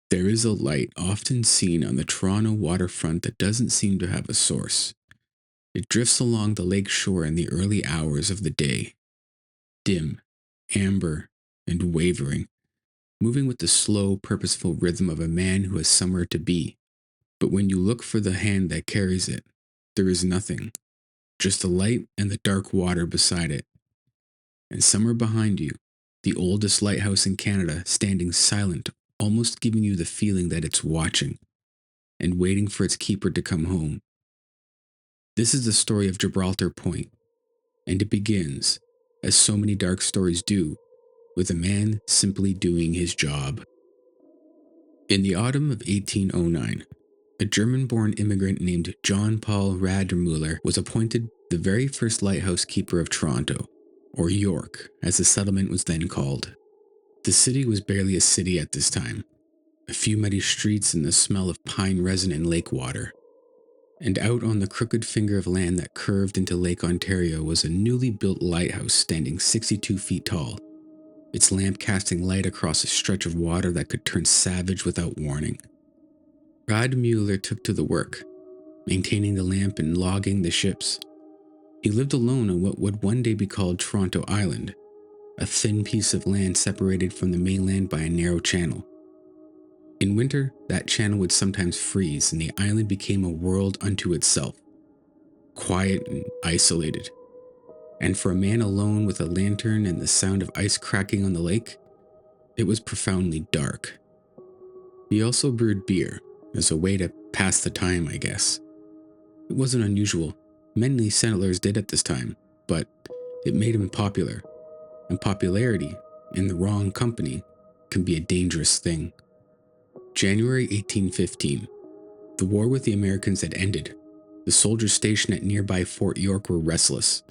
There is a light often seen on the Toronto waterfront that doesn't seem to have a source. It drifts along the lake shore in the early hours of the day, dim, amber, and wavering, moving with the slow, purposeful rhythm of a man who has somewhere to be. But when you look for the hand that carries it, there is nothing, just the light and the dark water beside it. And somewhere behind you, the oldest lighthouse in Canada standing silent, almost giving you the feeling that it's watching and waiting for its keeper to come home. This is the story of Gibraltar Point, and it begins, as so many dark stories do, with a man simply doing his job. In the autumn of 1809, a German-born immigrant named John Paul Radermuller was appointed the very first lighthouse keeper of Toronto, or York, as the settlement was then called. The city was barely a city at this time, a few muddy streets and the smell of pine resin and lake water. And out on the crooked finger of land that curved into Lake Ontario was a newly built lighthouse standing 62 feet tall, its lamp casting light across a stretch of water that could turn savage without warning. Radmuller took to the work, maintaining the lamp and logging the ships. He lived alone on what would one day be called Toronto Island, a thin piece of land separated from the mainland by a narrow channel. In winter, that channel would sometimes freeze and the island became a world unto itself, quiet and isolated. And for a man alone with a lantern and the sound of ice cracking on the lake, it was profoundly dark. He also brewed beer, as a way to pass the time, I guess. It wasn't unusual. Many settlers did at this time, but it made him popular. And popularity, in the wrong company, can be a dangerous thing. January 1815. The war with the Americans had ended. The soldiers stationed at nearby Fort York were restless,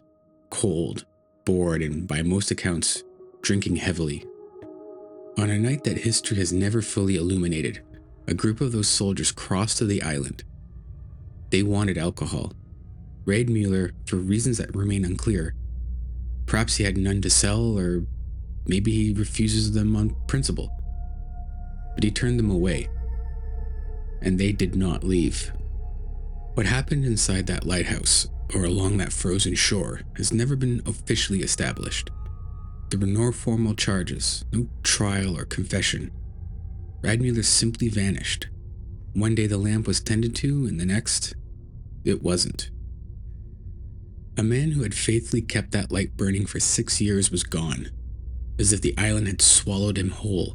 cold, bored, and by most accounts, drinking heavily. On a night that history has never fully illuminated, a group of those soldiers crossed to the island. They wanted alcohol. Radmuller, for reasons that remain unclear, perhaps he had none to sell, or maybe he refuses them on principle. But he turned them away, and they did not leave. What happened inside that lighthouse, or along that frozen shore, has never been officially established. There were no formal charges, no trial or confession. Radmuller simply vanished. One day the lamp was tended to, and the next, it wasn't. A man who had faithfully kept that light burning for 6 years was gone, as if the island had swallowed him whole.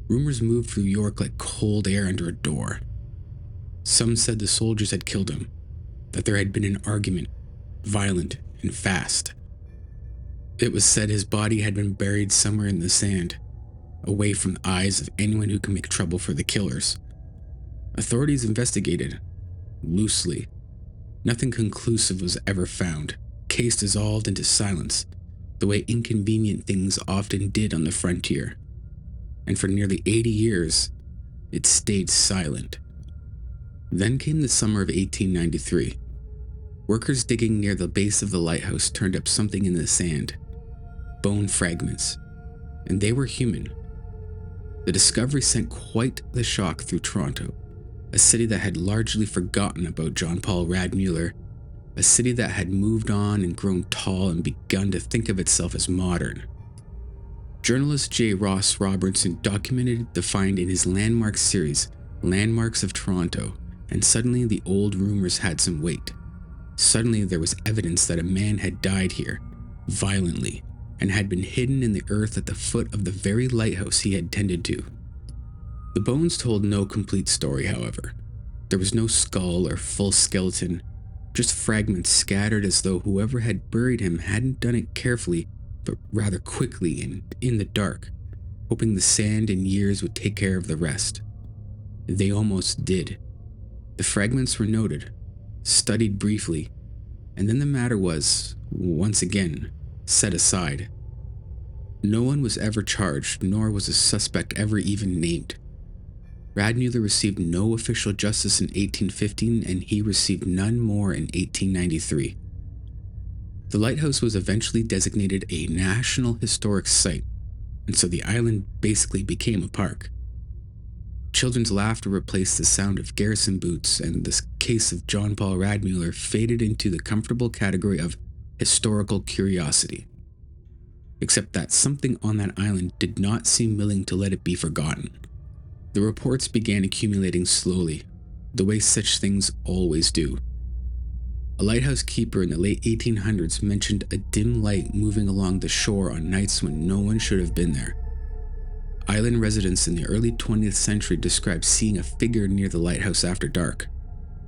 Rumors moved through York like cold air under a door. Some said the soldiers had killed him, that there had been an argument, violent and fast. It was said his body had been buried somewhere in the sand, away from the eyes of anyone who could make trouble for the killers. Authorities investigated, loosely. Nothing conclusive was ever found. Case dissolved into silence, the way inconvenient things often did on the frontier. And for nearly 80 years, it stayed silent. Then came the summer of 1893. Workers digging near the base of the lighthouse turned up something in the sand. Bone fragments. And they were human. The discovery sent quite the shock through Toronto, a city that had largely forgotten about John Paul Radmuller, a city that had moved on and grown tall and begun to think of itself as modern. Journalist J. Ross Robertson documented the find in his landmark series, Landmarks of Toronto, and suddenly the old rumors had some weight. Suddenly there was evidence that a man had died here, violently, and had been hidden in the earth at the foot of the very lighthouse he had tended to. The bones told no complete story, however. There was no skull or full skeleton, just fragments scattered as though whoever had buried him hadn't done it carefully, but rather quickly and in the dark, hoping the sand and years would take care of the rest. They almost did. The fragments were noted, studied briefly, and then the matter was, once again, set aside. No one was ever charged, nor was a suspect ever even named. Radmuller received no official justice in 1815, and he received none more in 1893. The lighthouse was eventually designated a National Historic Site, and so the island basically became a park. Children's laughter replaced the sound of garrison boots, and the case of John Paul Radmuller faded into the comfortable category of historical curiosity. Except that something on that island did not seem willing to let it be forgotten. The reports began accumulating slowly, the way such things always do. A lighthouse keeper in the late 1800s mentioned a dim light moving along the shore on nights when no one should have been there. Island residents in the early 20th century described seeing a figure near the lighthouse after dark.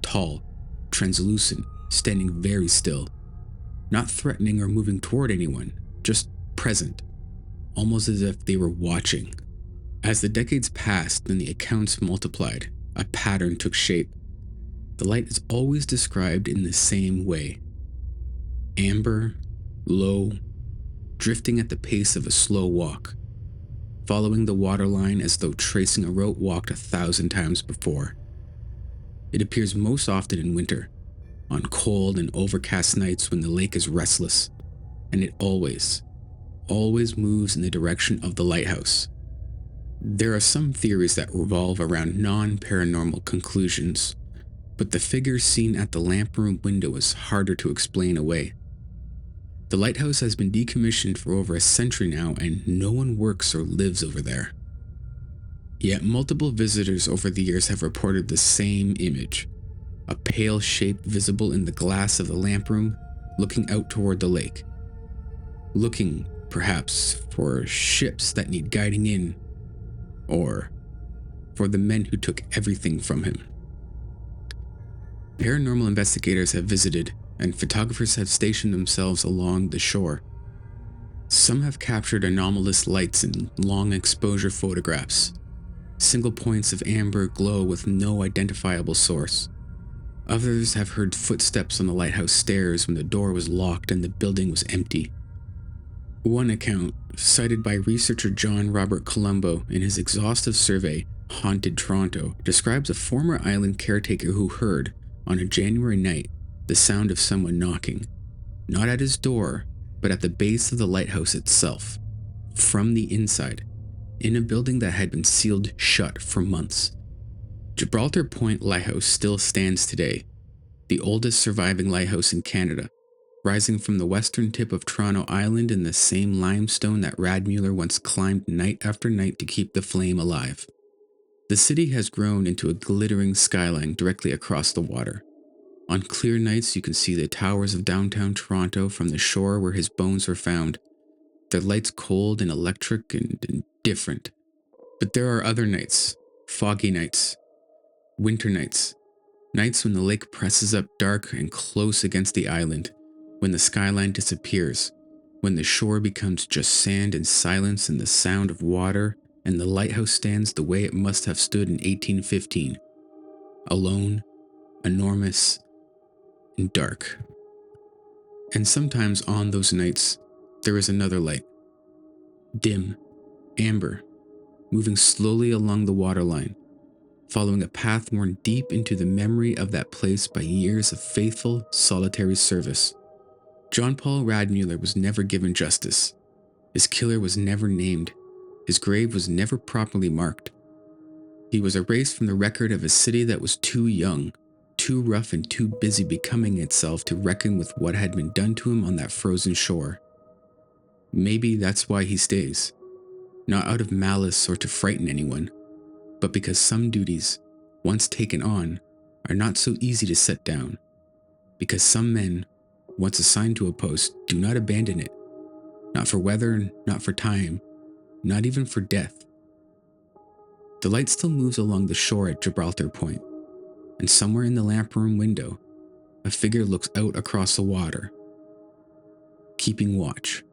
Tall, translucent, standing very still. Not threatening or moving toward anyone, just present, almost as if they were watching. As the decades passed and the accounts multiplied, a pattern took shape. The light is always described in the same way. Amber, low, drifting at the pace of a slow walk, following the waterline as though tracing a route walked 1,000 times before. It appears most often in winter, on cold and overcast nights when the lake is restless, and it always moves in the direction of the lighthouse. There are some theories that revolve around non-paranormal conclusions, but the figure seen at the lamp room window is harder to explain away. The lighthouse has been decommissioned for over a century now, and no one works or lives over there. Yet multiple visitors over the years have reported the same image, a pale shape visible in the glass of the lamp room, looking out toward the lake. Looking, perhaps, for ships that need guiding in, or for the men who took everything from him. Paranormal investigators have visited, and photographers have stationed themselves along the shore. Some have captured anomalous lights in long exposure photographs, single points of amber glow with no identifiable source. Others have heard footsteps on the lighthouse stairs when the door was locked and the building was empty. One account, cited by researcher John Robert Colombo in his exhaustive survey, Haunted Toronto, describes a former island caretaker who heard, on a January night, the sound of someone knocking, not at his door, but at the base of the lighthouse itself, from the inside, in a building that had been sealed shut for months. Gibraltar Point Lighthouse still stands today, the oldest surviving lighthouse in Canada, rising from the western tip of Toronto Island in the same limestone that Radmuller once climbed night after night to keep the flame alive. The city has grown into a glittering skyline directly across the water. On clear nights, you can see the towers of downtown Toronto from the shore where his bones were found, their lights cold and electric and indifferent. But there are other nights, foggy nights, winter nights, nights when the lake presses up dark and close against the island, when the skyline disappears, when the shore becomes just sand and silence and the sound of water, and the lighthouse stands the way it must have stood in 1815, alone, enormous, and dark. And sometimes on those nights, there is another light, dim, amber, moving slowly along the waterline, following a path worn deep into the memory of that place by years of faithful, solitary service. John Paul Radmuller was never given justice. His killer was never named. His grave was never properly marked. He was erased from the record of a city that was too young, too rough, and too busy becoming itself to reckon with what had been done to him on that frozen shore. Maybe that's why he stays. Not out of malice or to frighten anyone, but because some duties, once taken on, are not so easy to set down. Because some men, once assigned to a post, do not abandon it. Not for weather, not for time, not even for death. The light still moves along the shore at Gibraltar Point, and somewhere in the lamp room window, a figure looks out across the water, keeping watch.